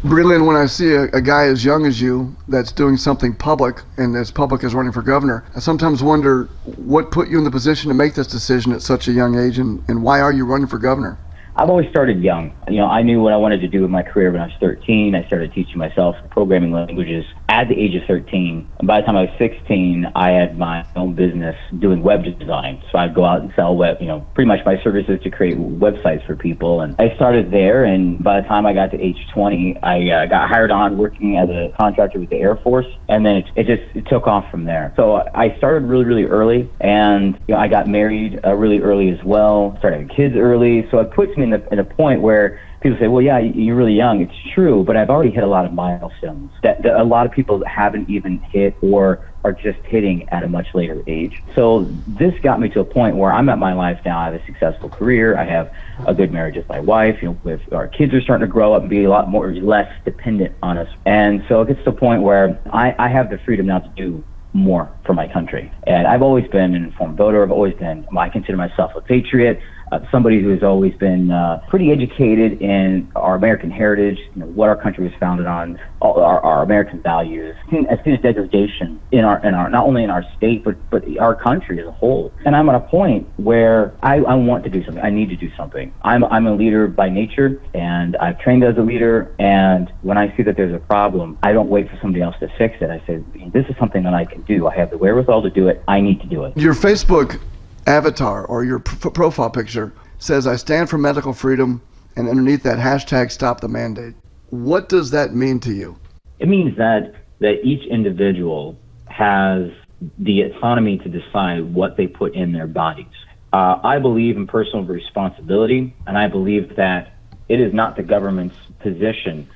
Breland, when I see a guy as young as you that's doing something public and as public as running for governor, I sometimes wonder what put you in the position to make this decision at such a young age, and why are you running for governor? I've always started young. I knew what I wanted to do with my career when I was 13. I started teaching myself programming languages at the age of 13. And by the time I was 16, I had my own business doing web design. So I'd go out and sell pretty much my services to create websites for people. And I started there, and by the time I got to age 20, I got hired on working as a contractor with the Air Force, and then it took off from there. So I started really, really early, and I got married really early as well, started having kids early. So it puts me in a point where people say, well, yeah, you're really young. It's true, but I've already hit a lot of milestones that a lot of people haven't even hit or are just hitting at a much later age. So this got me to a point where I'm at my life now. I have a successful career. I have a good marriage with my wife. With our kids are starting to grow up and be a lot less dependent on us. And so it gets to a point where I have the freedom now to do more for my country. And I've always been an informed voter. I consider myself a patriot. Somebody who has always been pretty educated in our American heritage, what our country was founded on, our American values. I've seen a degradation in our not only in our state but our country as a whole. And I'm at a point where I want to do something. I need to do something. I'm a leader by nature, and I've trained as a leader. And when I see that there's a problem, I don't wait for somebody else to fix it. I say, this is something that I can do. I have the wherewithal to do it. I need to do it. Your Facebook avatar or your profile picture says, "I stand for medical freedom," and underneath that hashtag, "Stop the Mandate." What does that mean to you? It means that each individual has the autonomy to decide what they put in their bodies. I believe in personal responsibility, and I believe that it is not the government's position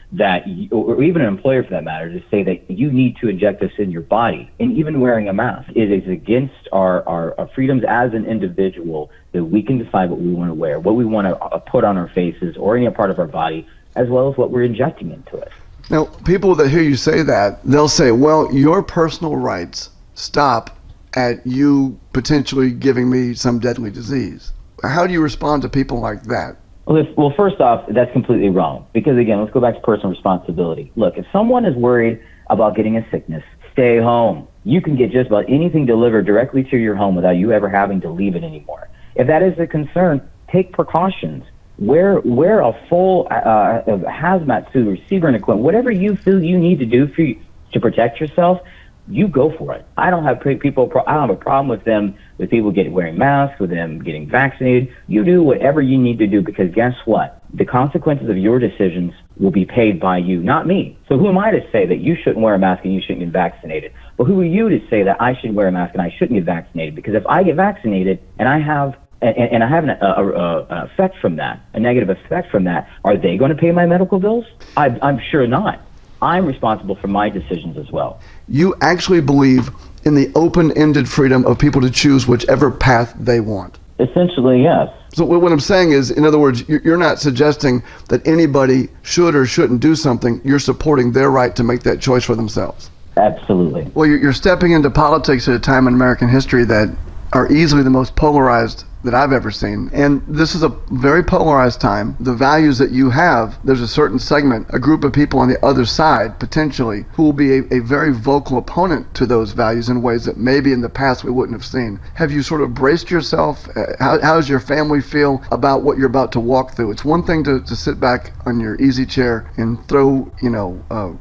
or even an employer for that matter, to say that you need to inject this in your body. And even wearing a mask, it is against our freedoms as an individual that we can decide what we want to wear, what we want to put on our faces or any part of our body, as well as what we're injecting into it. Now, people that hear you say that, they'll say, well, your personal rights stop at you potentially giving me some deadly disease. How do you respond to people like that? Well, first off, that's completely wrong. Because again, let's go back to personal responsibility. Look, if someone is worried about getting a sickness, stay home. You can get just about anything delivered directly to your home without you ever having to leave it anymore. If that is a concern, take precautions. Wear a full hazmat suit, receiver equipment, whatever you feel you need to do to protect yourself. You go for it. I don't have a problem with people wearing masks, with them getting vaccinated. You do whatever you need to do, because guess what? The consequences of your decisions will be paid by you, not me. So who am I to say that you shouldn't wear a mask and you shouldn't get vaccinated? But who are you to say that I should wear a mask and I shouldn't get vaccinated? Because if I get vaccinated and I have an effect from that, a negative effect from that, are they going to pay my medical bills? I'm sure not. I'm responsible for my decisions as well. You actually believe in the open-ended freedom of people to choose whichever path they want? Essentially, yes. So what I'm saying is, in other words, you're not suggesting that anybody should or shouldn't do something. You're supporting their right to make that choice for themselves. Absolutely. Well, you're stepping into politics at a time in American history that are easily the most polarized that I've ever seen. And this is a very polarized time. The values that you have, there's a certain segment, a group of people on the other side, potentially, who will be a very vocal opponent to those values in ways that maybe in the past we wouldn't have seen. Have you sort of braced yourself? How does your family feel about what you're about to walk through? It's one thing to sit back on your easy chair and throw,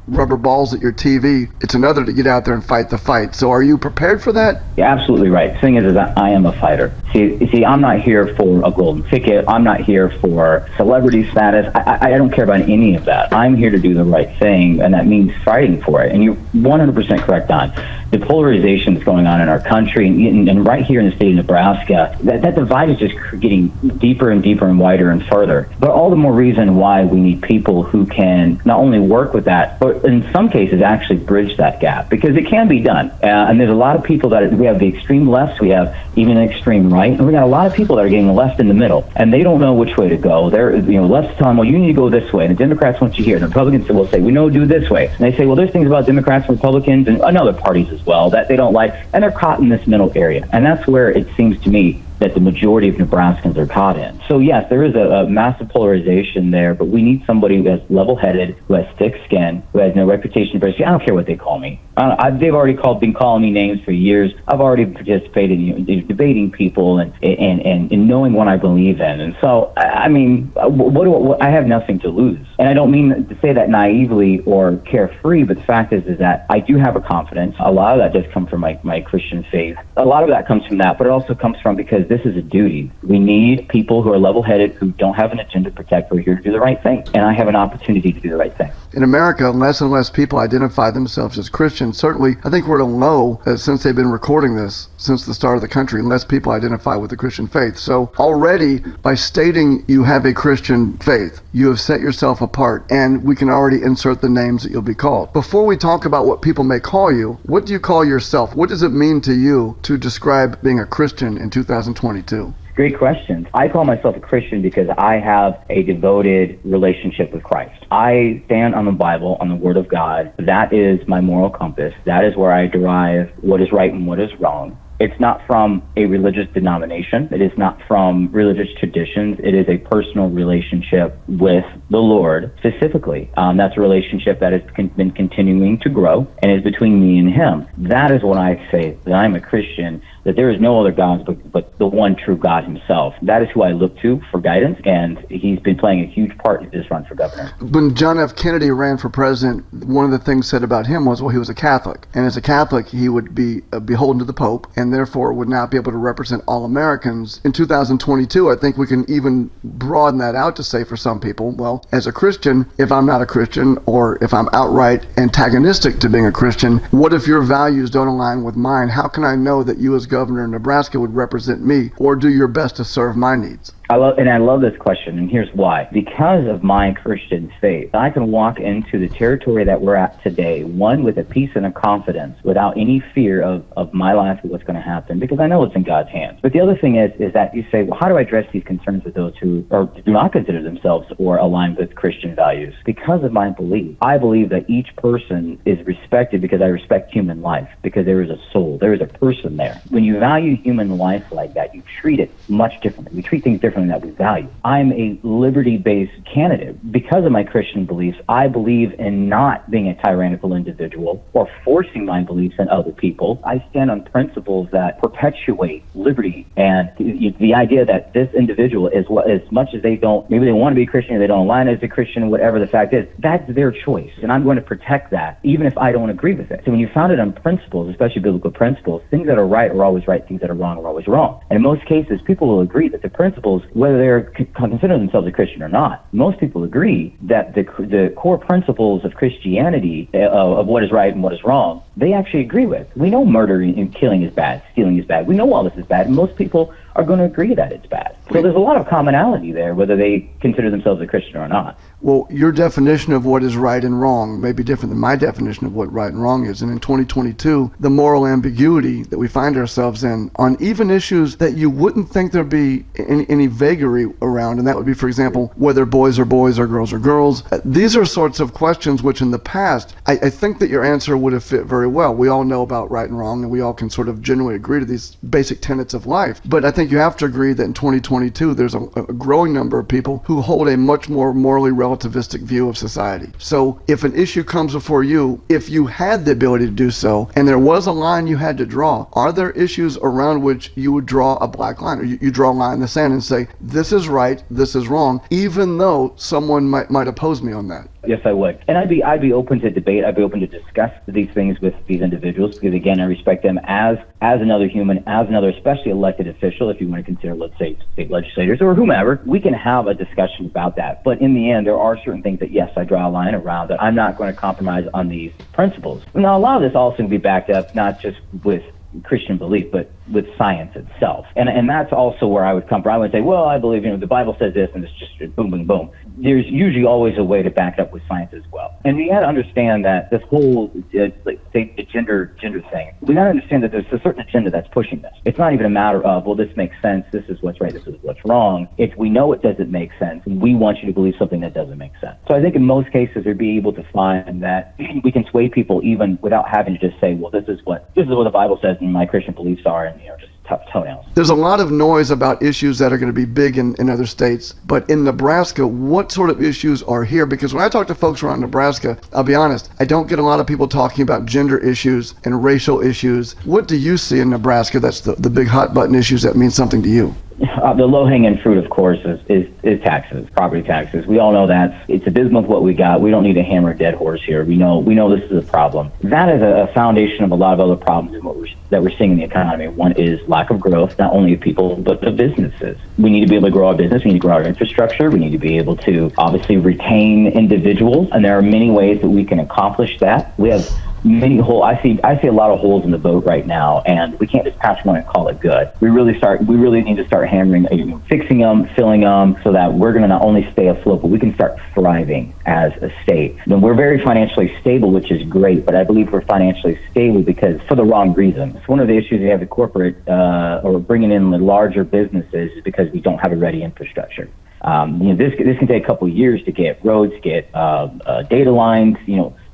rubber balls at your TV. It's another to get out there and fight the fight. So are you prepared for that? You're absolutely right. The thing is that I am a fighter. See, I'm not here for a golden ticket. I'm not here for celebrity status. I don't care about any of that. I'm here to do the right thing, and that means fighting for it. And you're 100% correct on the polarization that's going on in our country, and right here in the state of Nebraska, that divide is just getting deeper and deeper and wider and further. But all the more reason why we need people who can not only work with that, but in some cases actually bridge that gap, because it can be done. And there's a lot of people we have the extreme left, we have even an extreme right, and we got a lot of people that are getting left in the middle, and they don't know which way to go. They're, left's telling them, well, you need to go this way, and the Democrats want you here, and the Republicans will say, we know, do this way. And they say, well, there's things about Democrats and Republicans and other parties as well that they don't like, and they're caught in this middle area. And that's where it seems to me that the majority of Nebraskans are caught in. So yes, there is a massive polarization there, but we need somebody who has level-headed, who has thick skin, who has no reputation for. I don't care what they call me. They've already been calling me names for years. I've already participated in debating people and knowing what I believe in. And so, I mean, I have nothing to lose. And I don't mean to say that naively or carefree, but the fact is that I do have a confidence. A lot of that does come from my Christian faith. A lot of that comes from that, but it also comes from because this is a duty. We need people who are level-headed, who don't have an agenda to protect, who are here to do the right thing. And I have an opportunity to do the right thing. In America, less and less people identify themselves as Christians. Certainly, I think we're at a low since they've been recording this, since the start of the country, less people identify with the Christian faith. So already, by stating you have a Christian faith, you have set yourself apart, and we can already insert the names that you'll be called. Before we talk about what people may call you, what do you call yourself? What does it mean to you to describe being a Christian in 2022? Great question. I call myself a Christian because I have a devoted relationship with Christ. I stand on the Bible, on the Word of God. That is my moral compass. That is where I derive what is right and what is wrong. It's not from a religious denomination. It is not from religious traditions. It is a personal relationship with the Lord specifically. That's a relationship that has been continuing to grow and is between me and Him. That is when I say that I'm a Christian, that there is no other God but the one true God Himself. That is who I look to for guidance, and He's been playing a huge part in this run for governor. When John F. Kennedy ran for president, one of the things said about him was, well, he was a Catholic. And as a Catholic, he would be beholden to the Pope, and therefore would not be able to represent all Americans. In 2022, I think we can even broaden that out to say for some people, well, as a Christian, if I'm not a Christian, or if I'm outright antagonistic to being a Christian, what if your values don't align with mine? How can I know that you as governor of Nebraska would represent me or do your best to serve my needs? I love this question, and here's why. Because of my Christian faith, I can walk into the territory that we're at today, one, with a peace and a confidence, without any fear of my life or what's going to happen, because I know it's in God's hands. But the other thing is that you say, well, how do I address these concerns with those who do not consider themselves or align with Christian values? Because of my belief. I believe that each person is respected because I respect human life, because there is a soul, there is a person there. When you value human life like that, you treat it much differently. We treat things differently that we value. I'm a liberty-based candidate. Because of my Christian beliefs, I believe in not being a tyrannical individual or forcing my beliefs on other people. I stand on principles that perpetuate liberty, and the idea that this individual is what, as much as they don't, maybe they want to be a Christian or they don't align as a Christian, whatever the fact is, that's their choice, and I'm going to protect that even if I don't agree with it. So when you found it on principles, especially biblical principles, things that are right are always right, things that are wrong are always wrong. And in most cases, people will agree that the principles, whether they're consider themselves a Christian or not, most people agree that the core principles of Christianity, of what is right and what is wrong, they actually agree with. We know murder and killing is bad, stealing is bad. We know all this is bad, and most people are going to agree that it's bad. So there's a lot of commonality there, whether they consider themselves a Christian or not. Well, your definition of what is right and wrong may be different than my definition of what right and wrong is. And in 2022, the moral ambiguity that we find ourselves in on even issues that you wouldn't think there'd be any vagary around, and that would be, for example, whether boys are boys or girls are girls. These are sorts of questions which in the past, I think that your answer would have fit very well. We all know about right and wrong, and we all can sort of generally agree to these basic tenets of life. But I think you have to agree that in 2022, there's a growing number of people who hold a much more morally relativistic view of society. So if an issue comes before you, if you had the ability to do so, and there was a line you had to draw, are there issues around which you would draw a black line, or you draw a line in the sand and say, this is right, this is wrong, even though someone might oppose me on that? Yes, I would. And I'd be open to debate. I'd be open to discuss these things with these individuals because, again, I respect them as another human, as another especially elected official, if you want to consider, let's say, state legislators or whomever. We can have a discussion about that. But in the end, there are certain things that, yes, I draw a line around that I'm not going to compromise on these principles. Now, a lot of this also can be backed up not just with Christian belief, but with science itself. And that's also where I would come from. I would say, well, I believe, the Bible says this, and it's just boom, boom, boom. There's usually always a way to back it up with science as well. And we got to understand that this whole, say, the gender thing, we got to understand that there's a certain agenda that's pushing this. It's not even a matter of, well, this makes sense, this is what's right, this is what's wrong. It's we know it doesn't make sense, and we want you to believe something that doesn't make sense. So I think in most cases, we'd be able to find that we can sway people even without having to just say, well, this is what the Bible says and my Christian beliefs are, and just tough toenails. There's a lot of noise about issues that are going to be big in other states, but in Nebraska, what sort of issues are here? Because when I talk to folks around Nebraska, I'll be honest, I don't get a lot of people talking about gender issues and racial issues. What do you see in Nebraska that's the big hot button issues that mean something to you? The low-hanging fruit, of course, is taxes, property taxes. We all know that it's abysmal with what we got. We don't need to hammer a dead horse here. We know this is a problem. That is a foundation of a lot of other problems that we're seeing in the economy. One is lack of growth, not only of people, but of businesses. We need to be able to grow our business. We need to grow our infrastructure. We need to be able to obviously retain individuals, and there are many ways that we can accomplish that. We have many holes. I see a lot of holes in the boat right now, and we can't just patch one and call it good. We really need to start hammering, fixing them, filling them, so that we're going to not only stay afloat, but we can start thriving as a state. And we're very financially stable, which is great, but I believe we're financially stable because for the wrong reasons. One of the issues we have with corporate or bringing in the larger businesses is because we don't have a ready infrastructure. This can take a couple of years to get roads, get data lines,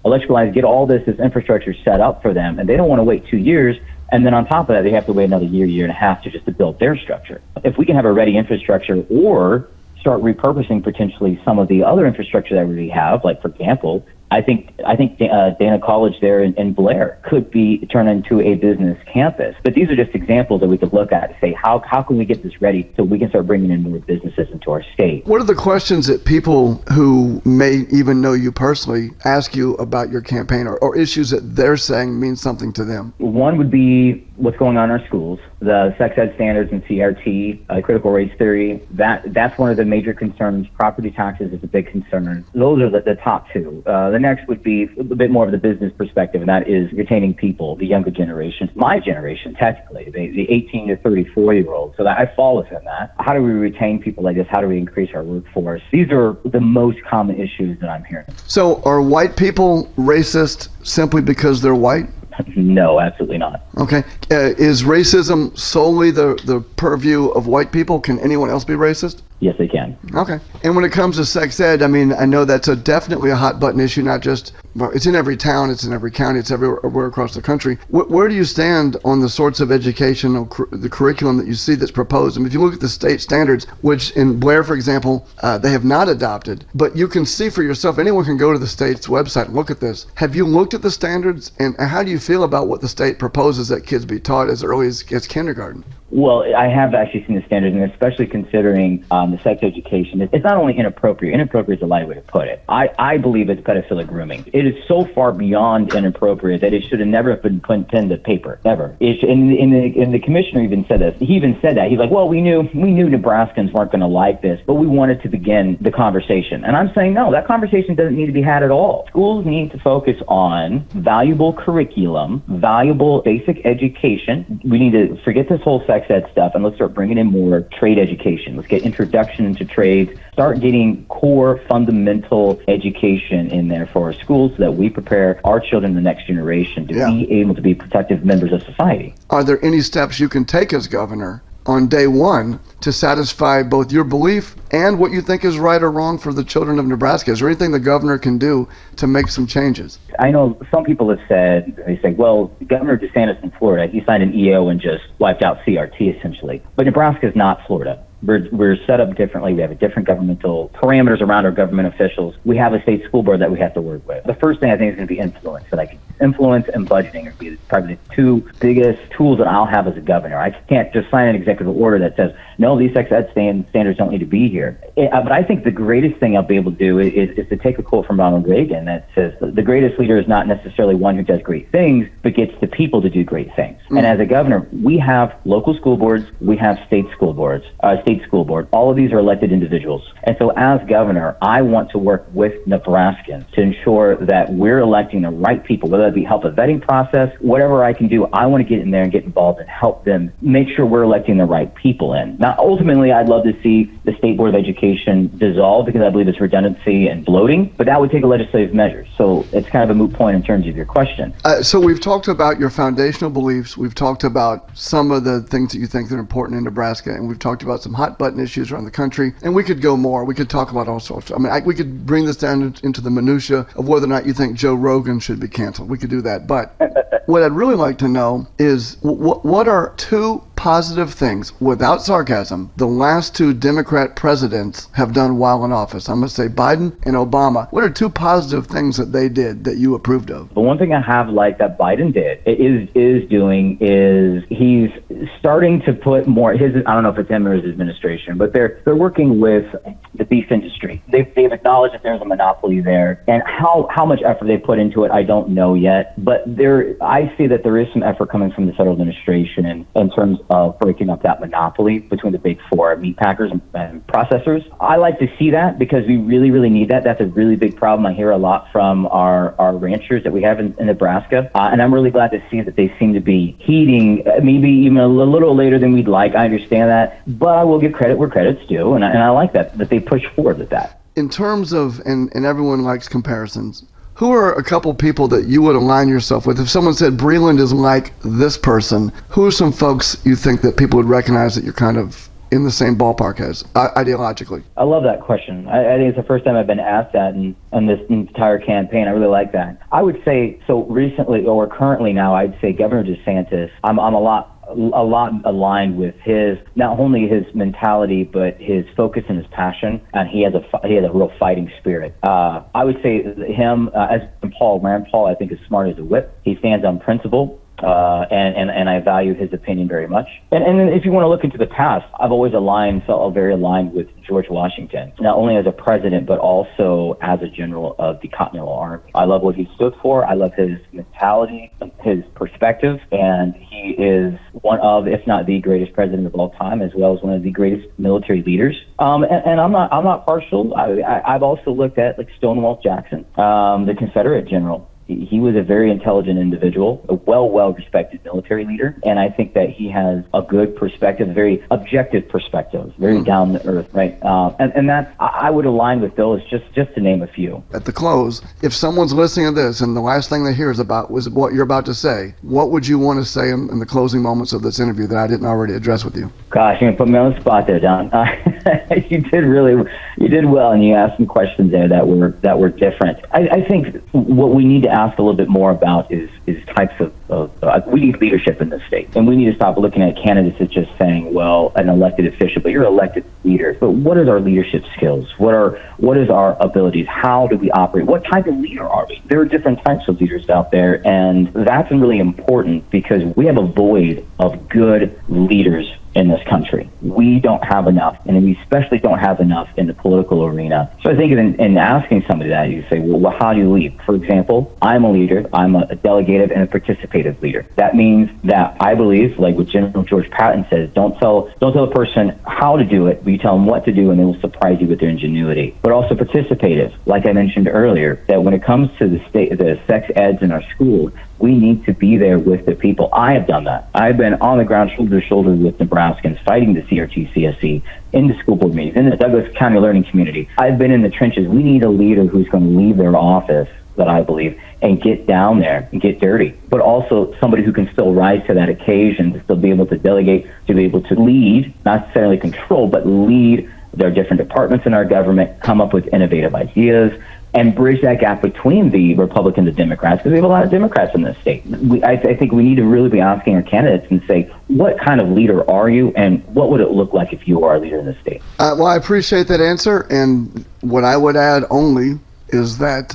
electrical lines, get all this infrastructure set up for them, and they don't want to wait 2 years. And then on top of that, they have to wait another year and a half to build their structure. If we can have a ready infrastructure or start repurposing potentially some of the other infrastructure that we have, like for example, I think Dana College there in Blair could be turned into a business campus. But these are just examples that we could look at to say, how can we get this ready so we can start bringing in more businesses into our state? What are the questions that people who may even know you personally ask you about your campaign or issues that they're saying mean something to them? One would be what's going on in our schools, the sex ed standards and CRT, critical race theory. That's one of the major concerns. Property taxes is a big concern. Those are the top two. The next would be a bit more of the business perspective, and that is retaining people, the younger generation, my generation, technically, the 18 to 34-year-olds. So that I fall within that. How do we retain people like this? How do we increase our workforce? These are the most common issues that I'm hearing. So are white people racist simply because they're white? No, absolutely not. Okay. Is racism solely the purview of white people? Can anyone else be racist? Yes, they can. Okay. And when it comes to sex ed, I know that's definitely a hot button issue, not just, it's in every town, it's in every county, it's everywhere across the country. Where do you stand on the sorts of educational, the curriculum that you see that's proposed? If you look at the state standards, which in Blair, for example, they have not adopted, but you can see for yourself, anyone can go to the state's website and look at this. Have you looked at the standards, and how do you feel about what the state proposes that kids be taught as early as kindergarten? Well, I have actually seen the standards, and especially considering the sex education, it's not only inappropriate. Inappropriate is a light way to put it. I believe it's pedophilic grooming. It is so far beyond inappropriate that it should have never been put pen to paper, ever. And the commissioner even said this. He even said that. He's like, well, we knew Nebraskans weren't going to like this, but we wanted to begin the conversation. And I'm saying, no, that conversation doesn't need to be had at all. Schools need to focus on valuable curriculum, valuable basic education. We need to forget this whole sex ed stuff, and let's start bringing in more trade education. Let's get introduction into trades, start getting core fundamental education in there for our schools so that we prepare our children, the next generation, to be able to be productive members of society. Are there any steps you can take as governor on day one to satisfy both your belief and what you think is right or wrong for the children of Nebraska? Is there anything the governor can do to make some changes? I know some people have said, they say, well, Governor DeSantis in Florida, he signed an EO and just wiped out CRT essentially. But Nebraska is not Florida. We're set up differently. We have a different governmental parameters around our government officials. We have a state school board that we have to work with. The first thing I think is going to be influence. Influence and budgeting are be probably the two biggest tools that I'll have as a governor. I can't just sign an executive order that says, no, these sex ed standards don't need to be here. But I think the greatest thing I'll be able to do is to take a quote from Ronald Reagan that says, the greatest leader is not necessarily one who does great things, but gets the people to do great things. And as a governor, we have local school boards, we have state school board. All of these are elected individuals. And so as governor, I want to work with Nebraskans to ensure that we're electing the right people, whether that be help a vetting process, whatever I can do. I want to get in there and get involved and help them make sure we're electing the right people in. Now, ultimately, I'd love to see the State Board of Education dissolve because I believe it's redundancy and bloating, but that would take a legislative measure. So it's kind of a moot point in terms of your question. So we've talked about your foundational beliefs. We've talked about some of the things that you think that are important in Nebraska, and we've talked about some hot button issues around the country, and we could go more. We could talk about all sorts. We could bring this down into the minutia of whether or not you think Joe Rogan should be canceled. We could do that. But what I'd really like to know is what are two positive things, without sarcasm, the last two Democrat presidents have done while in office? I'm going to say Biden and Obama. What are two positive things that they did that you approved of? The one thing I have liked that Biden is he's starting to put more I don't know if it's him or his administration, but they're working with the beef industry. They've acknowledged that there's a monopoly there, and how much effort they put into it, I don't know yet. But I see that there is some effort coming from the federal administration in terms of breaking up that monopoly between the big four meat packers and processors. I like to see that because we really, really need that. That's a really big problem. I hear a lot from our ranchers that we have in Nebraska, and I'm really glad to see that they seem to be heeding, maybe even a little later than we'd like. I understand that, but I will give credit where credit's due, and I like that they push forward with that. In terms of, and everyone likes comparisons, who are a couple people that you would align yourself with? If someone said Breland is like this person, who are some folks you think that people would recognize that you're kind of in the same ballpark as, ideologically? I love that question. I think it's the first time I've been asked that in this entire campaign. I really like that. I would say, so recently, or currently now, I'd say Governor DeSantis, I'm a lot aligned with his, not only his mentality, but his focus and his passion, and he has a real fighting spirit. I would say him, as Rand Paul, I think is smart as a whip. He stands on principle. And I value his opinion very much. And then if you want to look into the past, I've always felt very aligned with George Washington, not only as a president, but also as a general of the Continental Army. I love what he stood for. I love his mentality, his perspective, and he is one of, if not the greatest president of all time, as well as one of the greatest military leaders. And I'm not partial. I've also looked at like Stonewall Jackson, the Confederate general. He was a very intelligent individual, a well-respected military leader, and I think that he has a good perspective, a very objective perspective, very down to earth, right? And that I would align with those, just to name a few. At the close, if someone's listening to this and the last thing they hear was what you're about to say, what would you want to say in the closing moments of this interview that I didn't already address with you? Gosh, you're gonna put me on the spot there, Don. You did well, and you asked some questions there that were different. I think what we need to ask a little bit more about is types of we need leadership in this state, and we need to stop looking at candidates as just saying, well, an elected official, but you're an elected leader. But what is our leadership skills? What is our abilities? How do we operate? What type of leader are we? There are different types of leaders out there, and that's really important because we have a void of good leaders in this country. We don't have enough, and we especially don't have enough in the political arena. So I think in asking somebody that, you say, well, how do you lead? For example, I'm a leader. I'm a delegative and a participative leader. That means that I believe, like what General George Patton says, don't tell a person how to do it, but you tell them what to do, and they will surprise you with their ingenuity. But also participative, like I mentioned earlier, that when it comes to the sex eds in our schools, we need to be there with the people. I have done that. I've been on the ground shoulder to shoulder with Nebraskans fighting the CRT CSE in the school board meetings, in the Douglas County Learning Community. I've been in the trenches. We need a leader who's going to leave their office, that I believe, and get down there and get dirty, but also somebody who can still rise to that occasion, to still be able to delegate, to be able to lead, not necessarily control, but lead their different departments in our government, come up with innovative ideas, and bridge that gap between the Republicans and Democrats, because we have a lot of Democrats in this state. I think we need to really be asking our candidates and say, what kind of leader are you, and what would it look like if you are a leader in this state? Well, I appreciate that answer, and what I would add only is that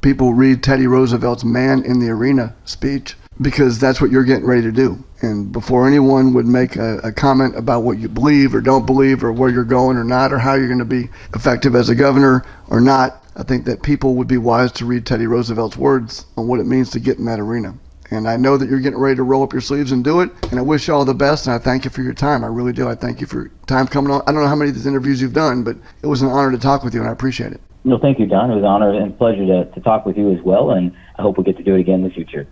people read Teddy Roosevelt's Man in the Arena speech, because that's what you're getting ready to do. And before anyone would make a comment about what you believe or don't believe, or where you're going or not, or how you're going to be effective as a governor or not, I think that people would be wise to read Teddy Roosevelt's words on what it means to get in that arena. And I know that you're getting ready to roll up your sleeves and do it. And I wish you all the best. And I thank you for your time. I really do. I thank you for your time coming on. I don't know how many of these interviews you've done, but it was an honor to talk with you, and I appreciate it. No, thank you, Don. It was an honor and pleasure to talk with you as well. And I hope we'll get to do it again in the future.